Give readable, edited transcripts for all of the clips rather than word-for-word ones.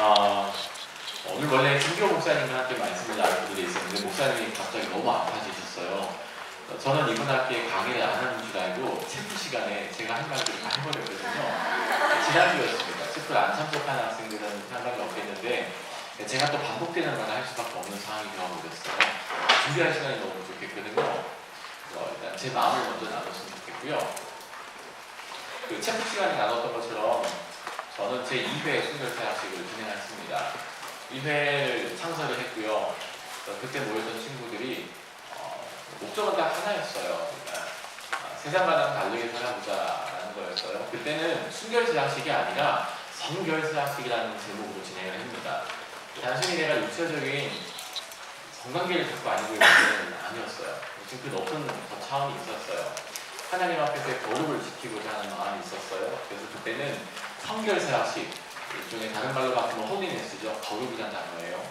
어, 오늘 원래 김교 목사님한테 말씀을 나눠드려 있었는데 목사님이 갑자기 너무 아파지셨어요. 저는 이번 학기에 강의를 안 하는 줄 알고 체프 시간에 제가 한 말을 다 해버렸거든요. 지난주였습니다. 체프를 안 참석한 학생들은 상관이 없겠는데 제가 또 반복되는 말을 할 수밖에 없는 상황이 되어버렸어요. 준비할 시간이 너무 좋겠거든요. 일단 제 마음을 먼저 나눴으면 좋겠고요. 그 체프 시간에 나눴던 것처럼 저는 제 2회 순결퇴학식을 진행했습니다. 2회를 창설을 했고요. 그때 모였던 친구들이 목적은 다 하나였어요. 그러니까 세상과는 다르게 살아보자라는 거였어요. 그때는 순결퇴학식이 아니라 성결퇴학식이라는 제목으로 진행을 합니다. 단순히 내가 육체적인 성관계를 갖고 아니고 있는 건 아니었어요. 지금 그 높은 더 차원이 있었어요. 하나님 앞에서의 거룩을 지키고자 하는 마음이 있었어요. 그래서 그때는 성결쇠학식, 일종의 다른 말로 바꾸면 홀리네스죠. 거룩이라는 단어예요.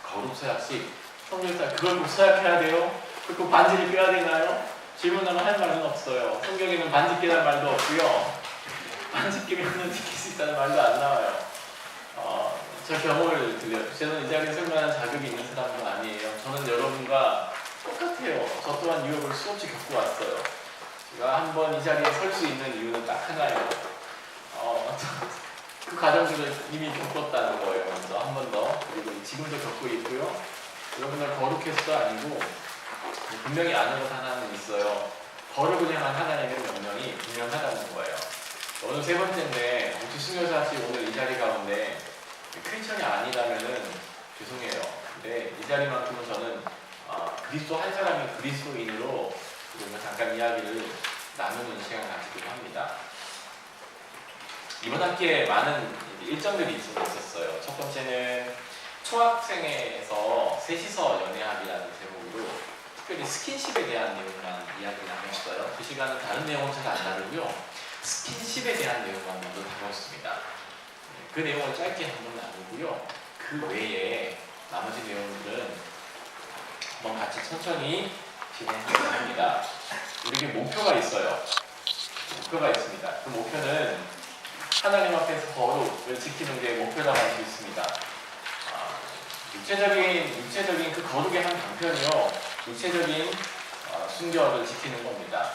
거룩쇠학식, 성결쇠학, 그걸 꼭 서약해야 돼요? 그리고 반지를 껴야 되나요? 질문하면 할 말은 없어요. 성경에는 반지 끼라는 말도 없고요. 반지 끼면 지킬 수 있다는 말도 안 나와요. 저 경험을 들려요. 저는 이 자리에 설명하는 자격이 있는 사람도 아니에요. 저는 여러분과 똑같아요. 저 또한 유혹을 수없이 겪고 왔어요. 제가 한번 이 자리에 설 수 있는 이유는 딱 하나예요. 그 과정들을 이미 겪었다는 거예요. 먼저 한 번 더. 그리고 지금도 겪고 있고요. 여러분들 거룩해서도 아니고 분명히 아는 것 하나는 있어요. 거룩을 향한 하나님의 명령이 분명하다는 거예요. 오늘 세 번째인데 혹시 순교사씨 오늘 이 자리 가운데 크리스천이 아니라면은 죄송해요. 근데 이 자리만큼은 저는 그리스도 한 사람이 그리스도인으로 잠깐 이야기를 나누는 시간을 가지기도 합니다. 이번 학기에 많은 일정들이 있었어요. 첫 번째는 초학생회에서 셋이서 연애하기라는 제목으로 특별히 스킨십에 대한 내용만 이야기를 나눴어요. 그 시간은 다른 내용은 잘 안 다루고요. 스킨십에 대한 내용만 먼저 다뤘습니다. 그 내용을 짧게 한번 나누고요. 그 외에 나머지 내용들은 한번 같이 천천히 진행하려고 합니다. 우리에게 목표가 있어요. 목표가 있습니다. 그 목표는 하나님 앞에서 거룩을 지키는 게 목표라고 할 수 있습니다. 육체적인 그 거룩의 한 방편이요. 육체적인 순결을 지키는 겁니다.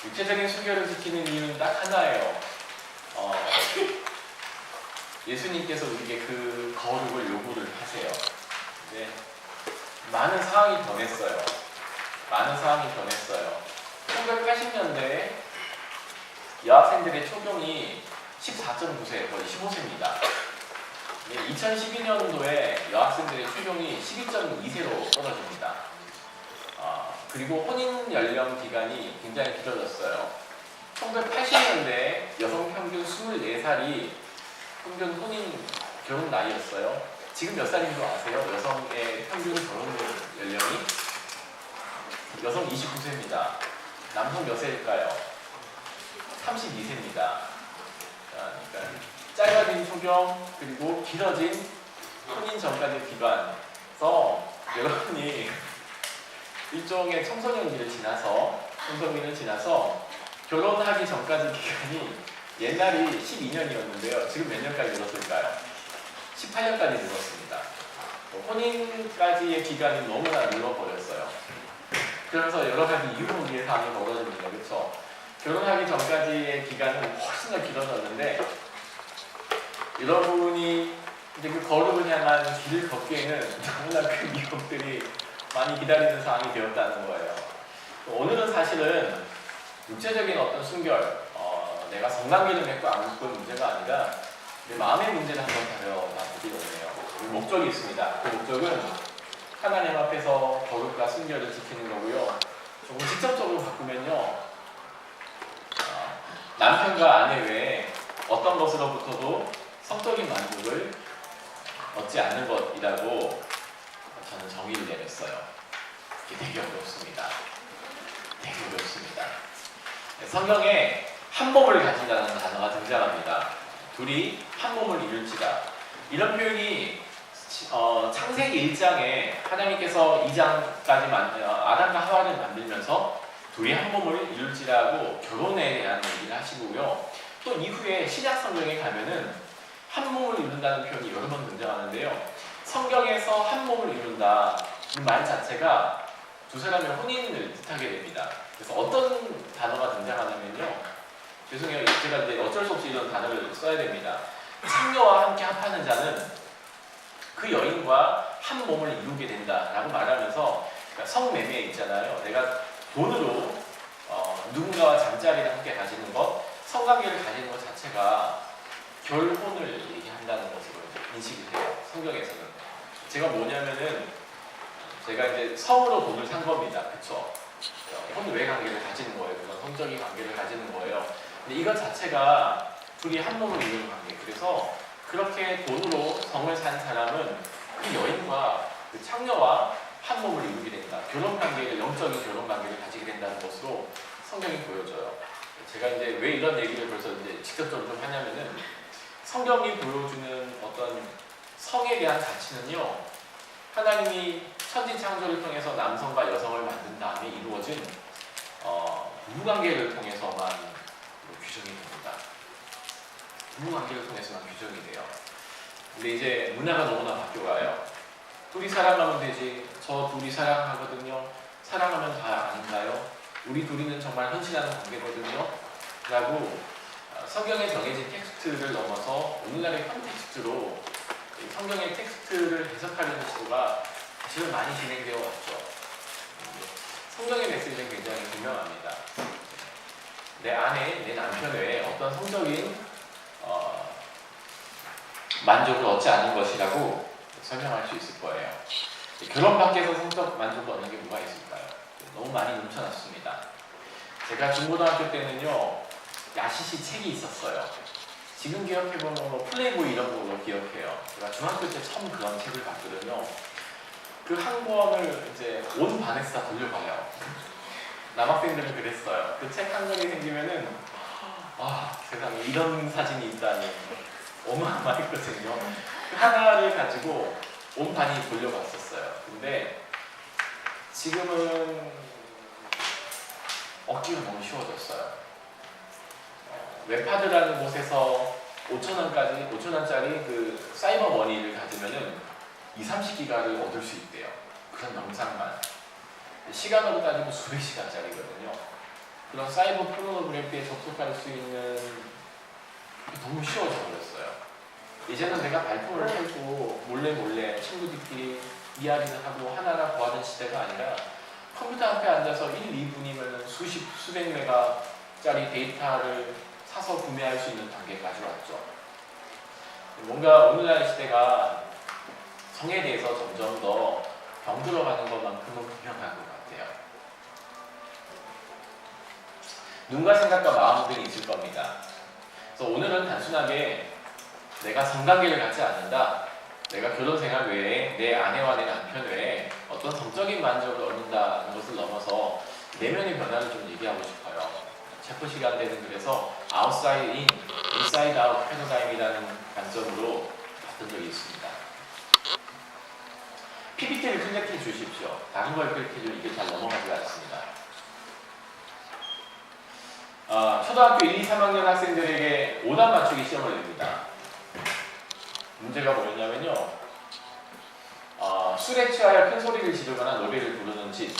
육체적인 순결을 지키는 이유는 딱 하나예요. 예수님께서 우리에게 그 거룩을 요구를 하세요. 네. 많은 상황이 변했어요. 1980년대에 여학생들의 초경이 14.9세, 거의 15세입니다. 2012년도에 여학생들의 초경이 12.2세로 떨어집니다. 그리고 혼인 연령 기간이 굉장히 길어졌어요. 1980년대에 여성 평균 24살이 평균 혼인 결혼 나이였어요. 지금 몇 살인 줄 아세요? 여성의 평균 결혼 연령이? 여성 29세입니다. 남성 몇 세일까요? 32세입니다. 그러니까 짧아진 초경 그리고 길어진 혼인 전까지 기간에서 여러분이 일종의 청소년기를 지나서 결혼하기 전까지 기간이 옛날이 12년이었는데요. 지금 몇 년까지 늘었을까요? 18년까지 늘었습니다. 혼인까지의 기간이 너무나 늘어버렸어요. 그러면서 여러 가지 이유로 우리의 상황이 벌어집니다. 그렇죠? 결혼하기 전까지의 기간은 훨씬 더 길어졌는데 여러분이 이제 그 거룩을 향한 길을 걷기에는 너무나 큰 미혹들이 많이 기다리는 상황이 되었다는 거예요. 오늘은 사실은 육체적인 어떤 순결, 내가 성관계를 맺고 안 맺고의 문제가 아니라 내 마음의 문제를 한번 다뤄보기로 해요. 목적이 있습니다. 그 목적은 하나님 앞에서 거룩과 순결을 지키는 거고요. 조금 직접적으로 바꾸면요. 남편과 아내 외에 어떤 것으로부터도 성적인 만족을 얻지 않는 것이라고 저는 정의를 내렸어요. 이게 되게 어렵습니다. 성경에 한 몸을 가진다는 단어가 등장합니다. 둘이 한 몸을 이룰지라. 이런 표현이 창세기 1장에 하나님께서 2장까지 아담과 하와를 만들면서 둘이 한 몸을 이룰지라고 결혼에 대한 얘기를 하시고요. 또 이후에 신약 성경에 가면은 한 몸을 이룬다는 표현이 여러 번 등장하는데요. 성경에서 한 몸을 이룬다 이 말 자체가 두 사람의 혼인을 뜻하게 됩니다. 그래서 어떤 단어가 등장하냐면요. 죄송해요. 제가 이제 어쩔 수 없이 이런 단어를 써야 됩니다. 창녀와 함께 합하는 자는 그 여인과 한 몸을 이루게 된다라고 말하면서, 그러니까 성매매 있잖아요. 내가 돈으로 누군가와 잠자리를 함께 가지는 것, 성관계를 가지는 것 자체가 결혼을 얘기한다는 것으로 인식이 돼요. 성경에서는. 제가 뭐냐면은 제가 이제 성으로 돈을 산 겁니다. 그쵸? 혼외 관계를 가지는 거예요. 그런 성적인 관계를 가지는 거예요. 근데 이것 자체가 둘이 한 몸을 이루는 관계. 그래서 그렇게 돈으로 성을 산 사람은 그 여인과 그 창녀와 한 몸을 이루게 된다. 결혼 관계를, 영적인 결혼 관계를 가지게 된다는 것으로 성경이 보여줘요. 제가 이제 왜 이런 얘기를 벌써 이제 직접적으로 좀 하냐면은, 성경이 보여주는 어떤 성에 대한 가치는요, 하나님이 천지 창조를 통해서 남성과 여성을 만든 다음에 이루어진 부부관계를 통해서만 규정이 됩니다. 부부관계를 통해서만 규정이 돼요. 근데 이제 문화가 너무나 바뀌어가요. 둘이 사랑하면 되지. 저 둘이 사랑하거든요. 사랑하면 다 아닌가요? 우리 둘이는 정말 헌신하는 관계거든요. 라고 성경에 정해진 텍스트를 넘어서 오늘날의 컨텍스트로 성경의 텍스트를 해석하려는 시도가 사실은 많이 진행되어 왔죠. 성경의 메시지는 굉장히 분명합니다. 내 아내, 내 남편 외에 어떤 성적인 만족을 얻지 않는 것이라고 설명할 수 있을 거예요. 결혼 밖에서 성적 만족을 얻는 게 뭐가 있을까요? 너무 많이 넘쳐났습니다. 제가 중고등학교 때는요, 야시시 책이 있었어요. 지금 기억해보면 뭐 플레이보이 이런 걸로 기억해요. 제가 중학교 때 처음 그런 책을 봤거든요. 그 한 권을 이제 온 반에서 다 돌려봐요. 남학생들은 그랬어요. 그 책 한 권이 생기면은 세상에 이런 사진이 있다니 어마어마했거든요. 그 하나를 가지고 온 반이 돌려봤었어요. 근데 지금은 얻기가 너무 쉬워졌어요. 웹하드라는 곳에서 5,000원짜리 그 사이버 머니를 가지면은 20-30기가를 얻을 수 있대요. 그런 영상만. 시간으로 따지면 수백 시간짜리거든요. 그런 사이버 포르노그래피에 접속할 수 있는 게 너무 쉬워져 버렸어요. 이제는 내가 발품을 팔고 몰래 친구들끼리 이야기를 하고 하나하나 구하는 시대가 아니라 컴퓨터 앞에 앉아서 1, 2분이면 수백 메가짜리 데이터를 사서 구매할 수 있는 단계까지 왔죠. 뭔가 오늘날 시대가 성에 대해서 점점 더 병들어가는 것만큼은 분명한 것 같아요. 눈과 생각과 마음들이 있을 겁니다. 그래서 오늘은 단순하게 내가 성관계를 갖지 않는다, 내가 결혼생활 외에 내 아내와 내 남편 외에 어떤 성적인 만족을 얻는다는 것을 넘어서 내면의 변화를 좀 얘기하고 싶어요. 체포 시간 때는 그래서 outside in, inside out 패러다임이라는 관점으로 봤던 적이 있습니다. PPT를 클릭해 주십시오. 다른 걸 클릭해도 이게 잘 넘어가지 않습니다. 초등학교 1, 2, 3학년 학생들에게 오답 맞추기 시험을 냅니다. 문제가 뭐였냐면요, 술에 취하여 큰 소리를 지르거나 노래를 부르는 짓,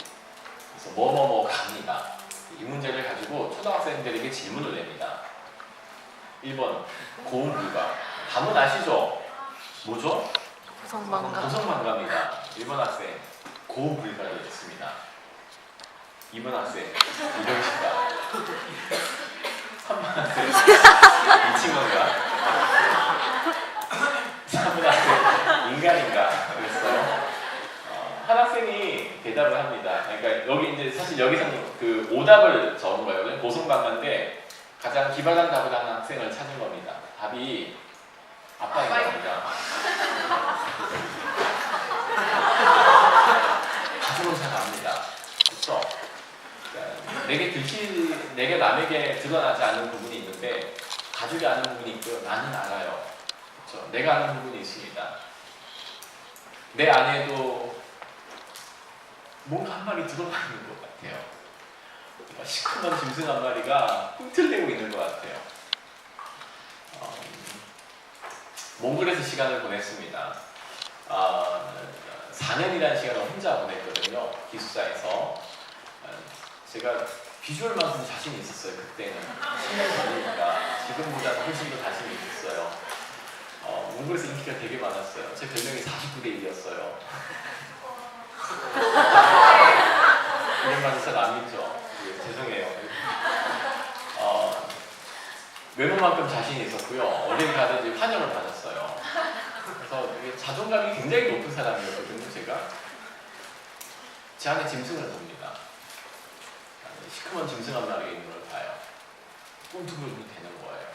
그래서 뭐뭐뭐 갑니다. 이 문제를 가지고 초등학생들에게 질문을 냅니다. 1번 고음 불가. 답은 아시죠? 뭐죠? 고성방가입니다. 1번 학생 고음 불가를 했습니다. 2번 학생 이병식가. 3번 학생 미친 건가? 4번 학생 인간인가? 그랬어요. 한 학생이 대답을 합니다. 그러니까 여기 이제 사실 여기서는 그 오답을 적은 거예요. 고성방가인데 가장 기발한 답을 하는 학생을 찾은 겁니다. 답이 아빠인 겁니다. 가슴은 잘 압니다. 그렇죠? 내게 남에게 드러나지 않는 부분이 있는데 가족이 아는 부분이 있고 나는 알아요. 그렇죠? 내가 아는 부분이 있습니다. 내 안에도 뭔가 한 마리 들어가 있는 것 같아요. 시커먼 짐승 한 마리가 꿈틀대고 있는 것 같아요. 몽골에서 시간을 보냈습니다. 4년이라는 시간을 혼자 보냈거든요. 기숙사에서. 제가 비주얼만큼 자신이 있었어요. 그때는 10년 전이니까 지금보다 훨씬 더 자신이 있었어요. 몽골에서 인기가 되게 많았어요. 제 별명이 49대 1이었어요. 이런 말 잘 안 믿죠? 죄송해요. 외모만큼 자신이 있었고요. 어딜 가든지 환영을 받았어요. 그래서 되게 자존감이 굉장히 높은 사람이었거든요. 제가 제 안에 짐승을 봅니다. 시커먼 짐승 한 마리가 있는 걸 봐요. 꿈틀꿈틀 되는 거예요.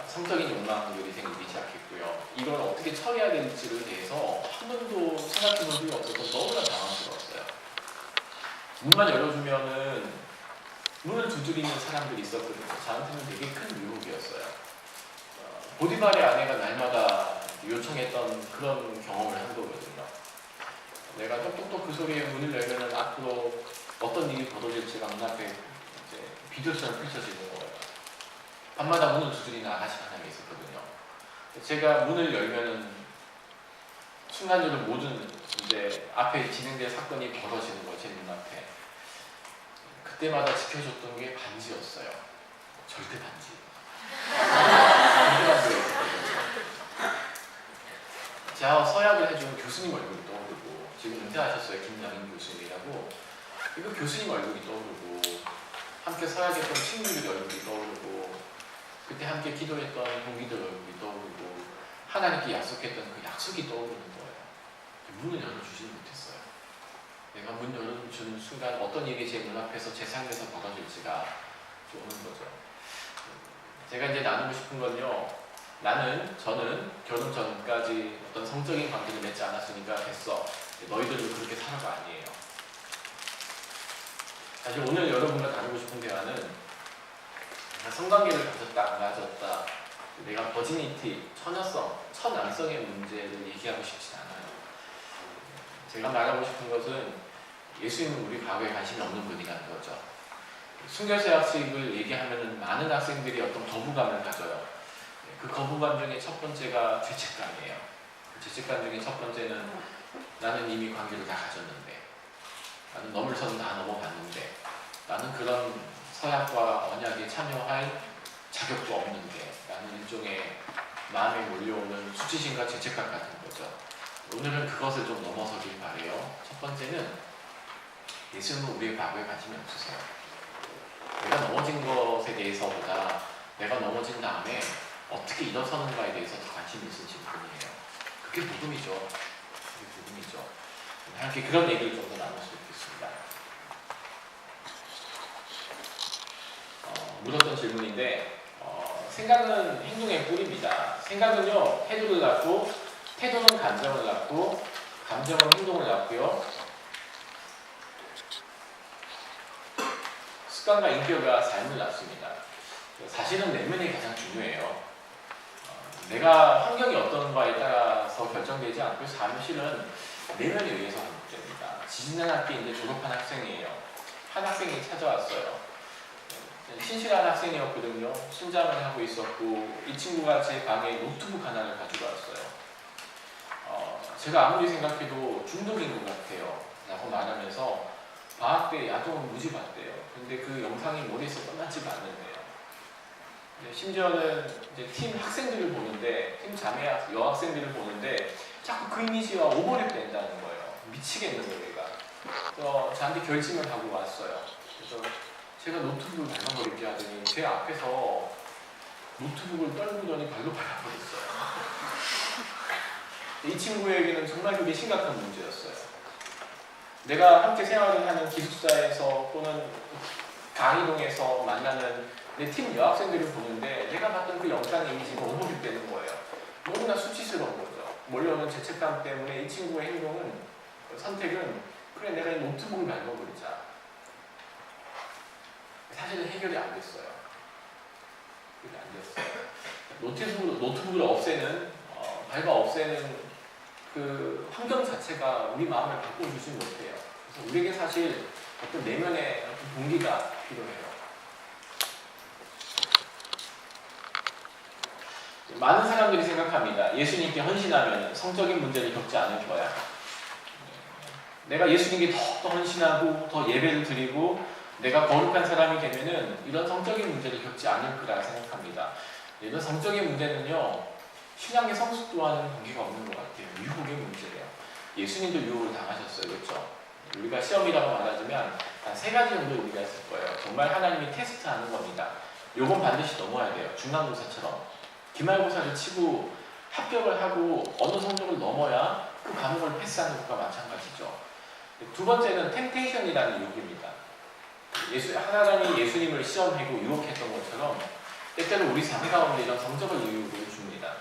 성적인 욕망들이 생기기 시작했고요. 이걸 어떻게 처리해야 될지를 대해서 한 번도 생각해 본 적이 없어서 너무나 당황스러웠어요. 문만 열어주면은 문을 두드리는 사람들이 있었거든요. 저한테는 되게 큰 유혹이었어요. 보디발의 아내가 날마다 요청했던 그런 경험을 한 거거든요. 내가 똑똑똑 그 소리에 문을 열면은 앞으로 어떤 일이 벌어질지가 눈앞에 이제 비디오처럼 펼쳐지는 거예요. 밤마다 문을 두드리는 아가씨가 하나 있었거든요. 제가 문을 열면은 순간적으로 모든 이제 앞에 진행될 사건이 벌어지는 거예요. 제 눈앞에. 그때마다 지켜줬던 게 반지였어요. 절대 반지. 절대 반지였어요. 제가 서약을 해준 교수님 얼굴이 떠오르고, 지금 은퇴하셨어요. 김양인 교수님이라고. 이거 교수님 얼굴이 떠오르고, 함께 서약했던 친구들 얼굴이 떠오르고, 그때 함께 기도했던 동기들 얼굴이 떠오르고, 하나님께 약속했던 그 약속이 떠오르는 거예요. 문을 열어주지는 못했어요. 내가 문 열어주는 순간 어떤 일이 제 눈앞에서 제 삶에서 벌어질지가 오는 거죠. 제가 이제 나누고 싶은 건요. 저는 결혼 전까지 어떤 성적인 관계를 맺지 않았으니까 됐어. 너희들도 그렇게 살아가 아니에요. 사실 오늘 여러분과 나누고 싶은 대화는 성관계를 가졌다 안 가졌다, 내가 버지니티, 처녀성, 처남성의 문제를 얘기하고 싶진 않아요. 제가 말하고 싶은 것은 예수님은 우리 과거에 관심이 없는 분이라는 거죠. 순교세 학습을 얘기하면 많은 학생들이 어떤 거부감을 가져요. 그 거부감 중에 첫 번째가 죄책감이에요. 그 죄책감 중에 첫 번째는 나는 이미 관계를 다 가졌는데, 나는 넘을 선은 다 넘어갔는데, 나는 그런 서약과 언약에 참여할 자격도 없는데, 라는 일종의 마음에 몰려오는 수치심과 죄책감 같은 거죠. 오늘은 그것을 좀 넘어서길 바래요. 첫 번째는 예수님은 우리의 과거에 관심이 없으세요. 내가 넘어진 것에 대해서보다 내가 넘어진 다음에 어떻게 일어서는가에 대해서 더 관심이 있으신 분이에요. 그게 복음이죠. 그게 복음이죠. 함께 그런 얘기를 좀 더 나눴으면 좋겠습니다. 물었던 질문인데, 생각은 행동의 뿌리입니다. 생각은요, 태도를 낳고, 태도는 감정을 낳고, 감정은 행동을 낳고요, 습관과 인격과 삶을 낳습니다. 사실은 내면이 가장 중요해요. 내가 환경이 어떤가에 따라서 결정되지 않고, 사실은 내면에 의해서 하는 문제입니다. 지난 학기 이제 졸업한 학생이에요. 한 학생이 찾아왔어요. 신실한 학생이었거든요. 신장을 하고 있었고, 이 친구가 제 방에 노트북 하나를 가지고 왔어요. 제가 아무리 생각해도 중독인 것 같아요 라고 말하면서 방학 때 야동을 무지 봤대요. 근데 그 영상이 머리에서 떠나지가 않는데요. 심지어는 이제 팀 학생들을 보는데, 팀 자매 여학생들을 보는데 자꾸 그 이미지와 오버랩 된다는 거예요. 미치겠는 거예요, 얘가. 그래서 저한테 결심을 하고 왔어요. 그래서 제가 노트북을 밟아버릴게 하더니 제 앞에서 노트북을 떨구더니 발로 밟아버렸어요. 이 친구에게는 정말 그게 심각한 문제였어요. 내가 함께 생활을 하는 기숙사에서 또는 강의동에서 만나는 내 팀 여학생들을 보는데 내가 봤던 그 영상 이미지가 오버립되는 거예요. 너무나 수치스러운 거죠. 몰려오는 죄책감 때문에 이 친구의 행동은, 선택은, 그래 내가 이 노트북을 밟아버리자. 사실은 해결이 안 됐어요. 해결이 안 됐어요. 노트북을 없애는, 밟아 없애는 그 환경 자체가 우리 마음을 바꿔주지 못해요. 그래서 우리에게 사실 어떤 내면의 어떤 동기가 필요해요. 많은 사람들이 생각합니다. 예수님께 헌신하면 성적인 문제를 겪지 않을 거야. 내가 예수님께 더 헌신하고 더 예배를 드리고 내가 거룩한 사람이 되면은 이런 성적인 문제를 겪지 않을 거라 생각합니다. 이런 성적인 문제는요, 신앙의 성숙도와는 관계가 없는 것 같아요. 유혹의 문제예요. 예수님도 유혹을 당하셨어요. 그렇죠? 우리가 시험이라고 말하자면 한 3가지 정도 의미가 있을 거예요. 정말 하나님이 테스트하는 겁니다. 요건 반드시 넘어야 돼요. 중간고사처럼. 기말고사를 치고 합격을 하고 어느 성적을 넘어야 그 과목을 패스하는 것과 마찬가지죠. 두 번째는 템테이션이라는 유혹입니다. 하나님이 예수님을 시험하고 유혹했던 것처럼 때때로 우리 삶 가운데 이런 성적을 유혹을 줍니다.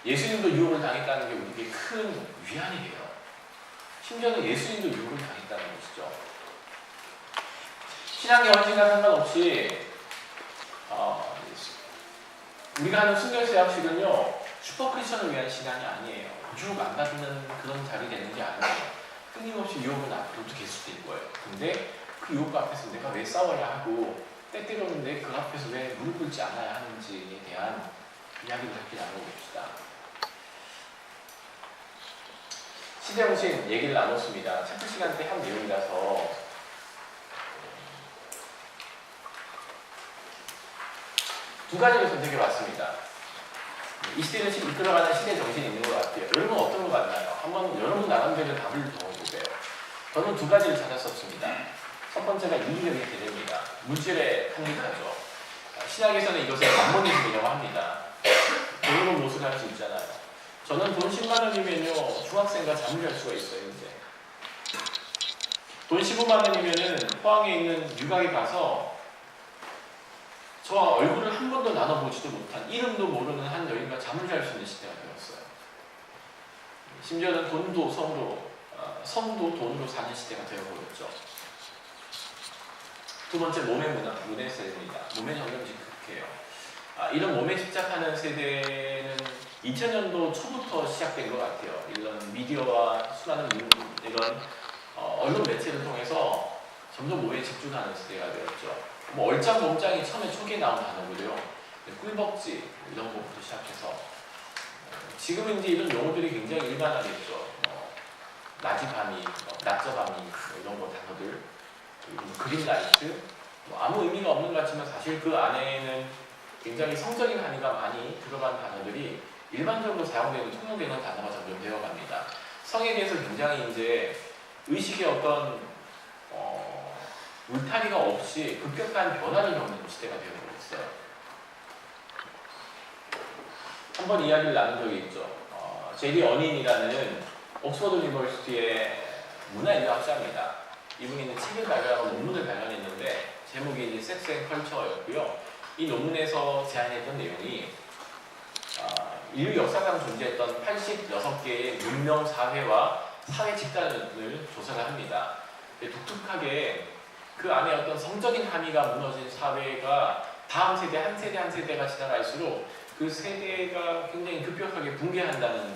예수님도 유혹을 당했다는 게 우리에게 큰 위안이에요. 심지어는 예수님도 유혹을 당했다는 것이죠. 신앙의 헌신과 상관없이 우리가 하는 순결제약식은요, 슈퍼크리스천을 위한 신앙이 아니에요. 유혹 안 받는 그런 자리 되는 게 아니에요. 끊임없이 유혹은 앞으로도 계속될 거예요. 근데 그 유혹 앞에서 내가 왜 싸워야 하고 때때로는 내 그 앞에서 왜 무릎 꿇지 않아야 하는지에 대한 이야기를 함께 나눠봅시다. 시대홍신 얘기를 나눴습니다. 챕터 시간 때 한 내용이라서 두 가지를 선택해봤습니다. 이 시대를 지금 이끌어가는 시대 정신이 있는 것 같아요. 여러분 어떤 것 같나요? 한번 여러분 나름대로 답을 적어보세요. 저는 두 가지를 찾았었습니다. 첫 번째가 이기적인 세대입니다. 물질에 한립하죠. 신학에서는 이것을 만모니즘이라고 합니다. 돈으로 무엇을 할 수 있잖아요. 저는 돈 10만 원이면요 중학생과 잠을 잘 수가 있어요. 이제 돈 15만 원이면은 포항에 있는 유각에 가서 저와 얼굴을 한 번도 나눠보지도 못한 이름도 모르는 한 여인과 잠을 잘 수 있는 시대가 되었어요. 심지어는 돈도 성도 돈으로 사는 시대가 되어버렸죠. 두 번째, 몸의 문화, 문의 세대입니다. 몸에 점점 집착해요. 이런 몸에 집착하는 세대는 2000년도 초부터 시작된 것 같아요. 이런 미디어와 수많은 이런 언론 매체를 통해서 점점 몸에 집중하는 시대가 되었죠. 뭐 얼짱 몸짱이 처음에 초기에 나온 단어고요. 꿀벅지 이런 것부터 시작해서 지금은 이제 이런 용어들이 굉장히 일반화됐죠. 나지밤이, 낮저밤이 이런 거 단어들, 그리고 그린라이트, 아무 의미가 없는 것 같지만 사실 그 안에는 굉장히 성적인 함의가 많이 들어간 단어들이 일반적으로 사용되는 통용되는 단어가 점점 되어갑니다. 성에 대해서 굉장히 이제 의식의 어떤 울타리가 없이 급격한 변화를 겪는 시대가 되어버렸어요. 한번 이야기를 나눈 적이 있죠. 제리 어닌이라는 옥스퍼드 유니버시티의 문화인류학자입니다. 이분이 책을 발간하고 논문을 발간했는데 제목이 이제 섹스 앤 컬처였고요. 이 논문에서 제안했던 내용이 인류 역사상 존재했던 86개의 문명 사회와 사회 집단을 조사를 합니다. 독특하게 그 안에 어떤 성적인 함의가 무너진 사회가 다음 세대 한 세대가 지나갈수록 그 세대가 굉장히 급격하게 붕괴한다는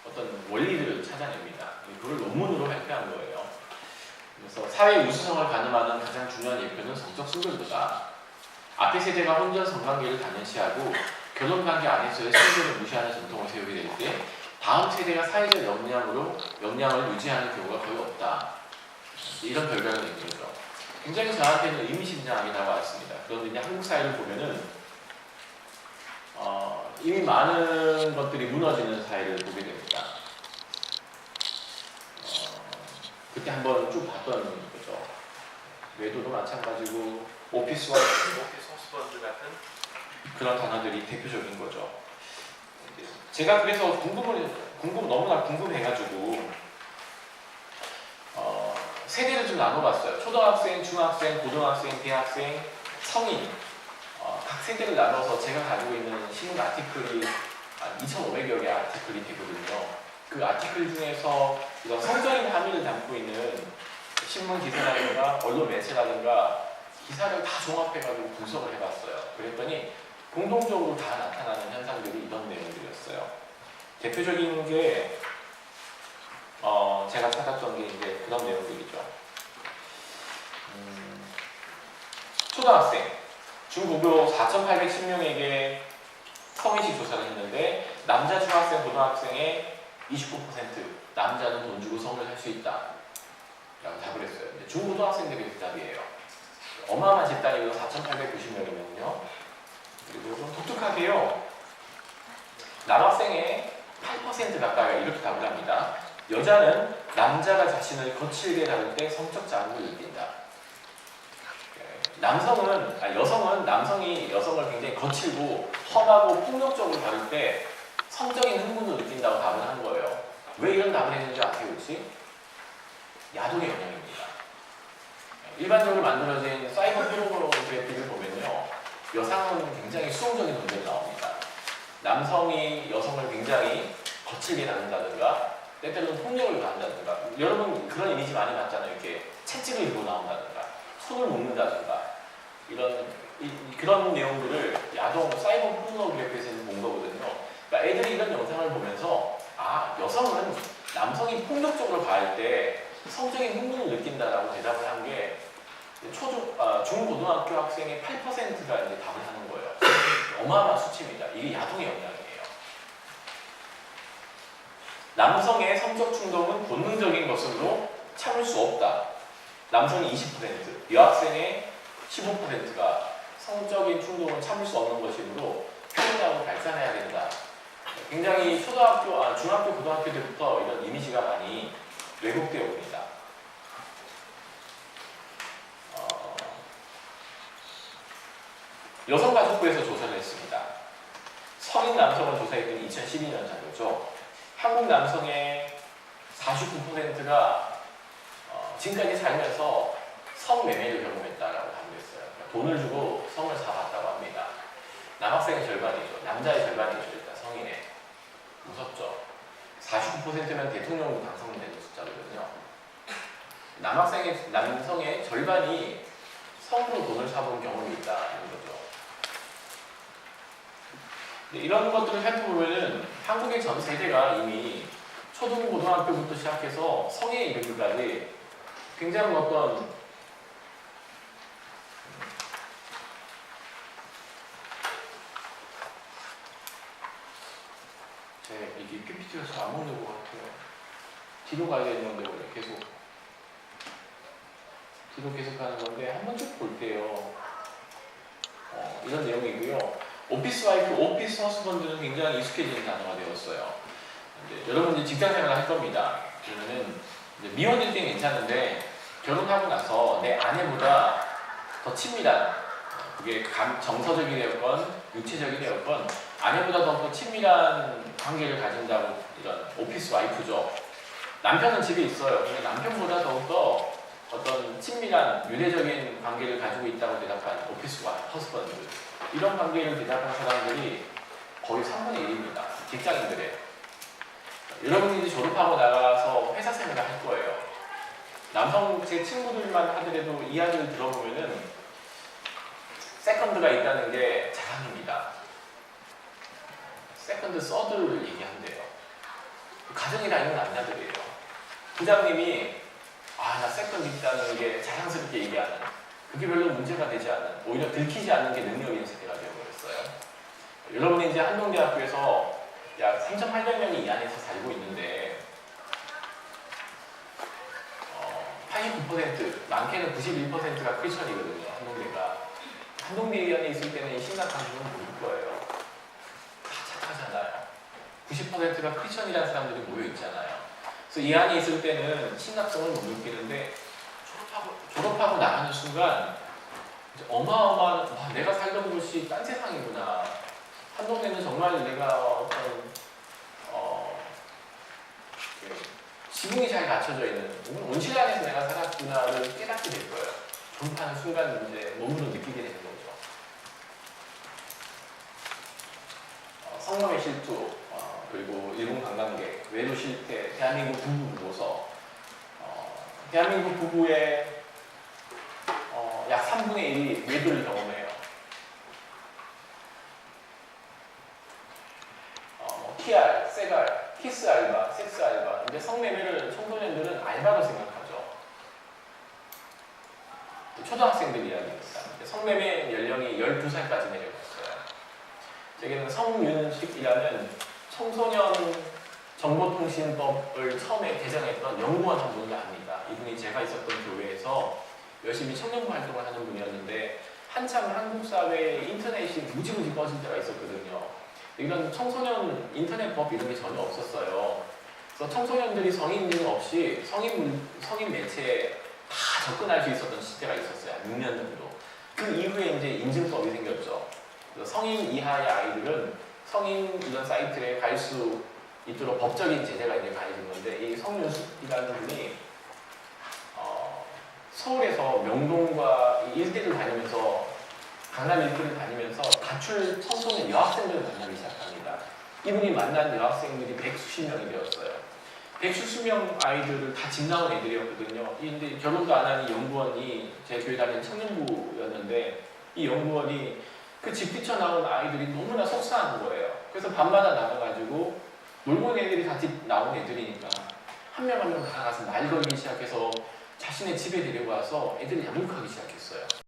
어떤 원리를 찾아냅니다. 그걸 논문으로 발표한 거예요. 그래서 사회의 우수성을 가늠하는 가장 중요한 예표는 성적 승돌보다 앞의 세대가 혼전 성관계를 당연시하고 결혼관계 안에서의 승돌을 무시하는 전통을 세우게 될 때 다음 세대가 사회적 역량을 유지하는 경우가 거의 없다. 이런 결과를 낸 거죠. 굉장히 저한테는 의미심장하게 다가왔습니다. 그런데 이제 한국 사회를 보면은 이미 많은 것들이 무너지는 사회를 보게 됩니다. 그때 한번 쭉 봤던 거죠. 외도도 마찬가지고 오피스 호스펀드 같은 그런 단어들이 대표적인 거죠. 제가 그래서 너무나 궁금해가지고 세대를 좀 나눠봤어요. 초등학생, 중학생, 고등학생, 대학생, 성인 각 세대를 나눠서 제가 가지고 있는 신문 아티클이 2,500여 개 아티클이 되거든요. 그 아티클 중에서 이런 성적인 함의를 담고 있는 신문 기사라든가 언론 매체라든가 기사를 다 종합해가지고 분석을 해봤어요. 그랬더니 공동적으로 다 나타나는 현상들이 이런 내용들이었어요. 대표적인 게 제가 찾았던 게 이제 그런 내용들이죠. 초등학생, 중고교 4,810명에게 성인식 조사를 했는데 남자 중학생, 고등학생의 29% 남자는 돈 주고 성을 살 수 있다 라고 답을 했어요. 근데 중고등학생들의 대답이에요. 어마어마한 집단이고 4,890명이면요. 그리고 좀 독특하게요. 남학생의 8% 가까이가 이렇게 답을 합니다. 여자는 남자가 자신을 거칠게 다룰 때 성적 자극을 느낀다. 여성은 남성이 여성을 굉장히 거칠고 험하고 폭력적으로 다룰 때 성적인 흥분을 느낀다고 답을 한 거예요. 왜 이런 답을 했는지 아세요 혹시? 야동의 영향입니다. 일반적으로 만들어진 사이버 포르노그래피를 보면요. 여성은 굉장히 수동적인 논쟁이 나옵니다. 남성이 여성을 굉장히 거칠게 다룬다든가 때때로는 폭력을 가한다든가 여러분 그런 이미지 많이 봤잖아요. 이렇게 채찍을 들고 나온다든가 손을 묶는다든가 그런 내용들을 야동 사이버 포르노그래피에서 본 거거든요. 그러니까 애들이 이런 영상을 보면서 여성은 남성이 폭력적으로 가할 때 성적인 흥분을 느낀다라고 대답을 한 게 중고등학교 학생의 8%가 이제 답을 하는 거예요. 어마어마한 수치입니다. 이게 야동의 영향이에요. 남성의 성적 충동은 본능적인 것으로 참을 수 없다. 남성이 20%, 여학생의 15%가 성적인 충동을 참을 수 없는 것이므로 표현하고 발산해야 된다. 굉장히 중학교, 고등학교 때부터 이런 이미지가 많이 왜곡되어 옵니다. 여성가족부에서 조사를 했습니다. 성인 남성을 조사했더니 2012년 자료죠. 한국 남성의 49%가 지금까지 살면서 성매매를 경험했다라고 하고 있어요. 그러니까 돈을 주고 성을 사봤다고 합니다. 남학생의 절반이죠. 남자의 절반이죠. 일단 성인의. 무섭죠. 49%면 대통령 당선되는 숫자거든요. 남성의 절반이 성으로 돈을 사본 경험이 있다는 거죠. 이런 것들을 살펴보면은 한국의 전 세대가 이미 초등고등학교부터 시작해서 성에 이르기까지 굉장히 이게 PPT가 잘 안 먹는 것 같아요. 뒤로 가야 되는데 원래 계속 가는 건데 한번 쭉 볼게요. 이런 내용이고요. 오피스 와이프, 오피스 허스번드는 굉장히 익숙해지는 단어가 되었어요. 여러분 이제 직장생활을 할 겁니다. 그러면은 미혼일 땐 괜찮은데 결혼하고 나서 내 아내보다 더 친밀한, 그게 정서적이 되었건 육체적이 되었건 아내보다 더 친밀한 관계를 가진다고, 이런 오피스 와이프죠. 남편은 집에 있어요. 근데 남편보다 더욱더 어떤 친밀한 유대적인 관계를 가지고 있다고 대답한 오피스 허스번드, 이런 관계를 대답한 사람들이 거의 3분의 1입니다. 직장인들의. 여러분이 이제 졸업하고 나가서 회사 생활을 할 거예요. 남성 제 친구들만 하더라도 이야기를 들어보면은 세컨드가 있다는 게 자랑입니다. 세컨드, 서드를 얘기한대요. 가정이 다 있는 남자들이에요. 부장님이 나 세컨드 있다는 게 자랑스럽게 얘기하는, 그게 별로 문제가 되지 않는, 오히려 들키지 않는 게 능력인 세대가 되어버렸어요. 여러분이 이제 한동대학교에서 약 3,800명이 이 안에서 살고 있는데 89%, 많게는 91%가 크리스천이거든요. 한동대가. 한동대 안에 있을 때는 심각한 줄은 모를 거예요. 다 착하잖아요. 90%가 크리스천이라는 사람들이 모여있잖아요. 그래서 이 안에 있을 때는 심각성을 못 느끼는데 졸업하고 나가는 순간 이제 어마어마한, 내가 살던 곳이 딴 세상이구나. 한동대는 정말 내가 어떤 지붕이 잘 갖춰져 있는 온실 안에서 내가 살았구나를 깨닫게 될 거예요. 졸업하는 순간 이제 몸으로 느끼게 되는 거죠. 성범의 실투, 그리고 일본 관광객, 외도 실태, 대한민국 부부 보고서, 대한민국 부부의 약 3분의 1이 외도를 경험해요. PR, 세갈, 키스 알바, 섹스 알바. 근데 성매매를 청소년들은 알바로 생각하죠. 초등학생들 이야기입니다. 성매매 연령이 12살까지 내려갔어요. 여기는 성윤식이라는 청소년 정보통신법을 처음에 개정했던 연구원 한 분이 아닙니다. 이분이 제가 있었던 교회에서 열심히 청년부 활동을 하는 분이었는데 한참 한국 사회에 인터넷이 무지무지 꺼질 때가 있었거든요. 이런 청소년 인터넷법 이런 게 전혀 없었어요. 그래서 청소년들이 성인증 없이 성인 매체에 다 접근할 수 있었던 시대가 있었어요. 6년 정도. 그 이후에 이제 인증법이 생겼죠. 그래서 성인 이하의 아이들은 성인 이런 사이트에 갈 수 있도록 법적인 제재가 이제 가해진 건데, 이 성윤숙이라는 분이 서울에서 명동과 이 일대를 다니면서 강남 일대를 다니면서 가출 청소년 여학생들을 만나기 시작합니다. 이분이 만난 여학생들이 100수십 명이 되었어요. 100수십 명 아이들을 다 집 나온 애들이었거든요. 근데 결혼도 안 한 이 연구원이 제 교회 다니는 청년부였는데, 이 연구원이 그 집 뛰쳐나온 아이들이 너무나 속상한 거예요. 그래서 밤마다 나가가지고 놀고 온 애들이 다 집 나온 애들이니까 한 명 한 명 다가가서 말 걸기 시작해서 자신의 집에 데려가서 애들을 양육하기 시작했어요.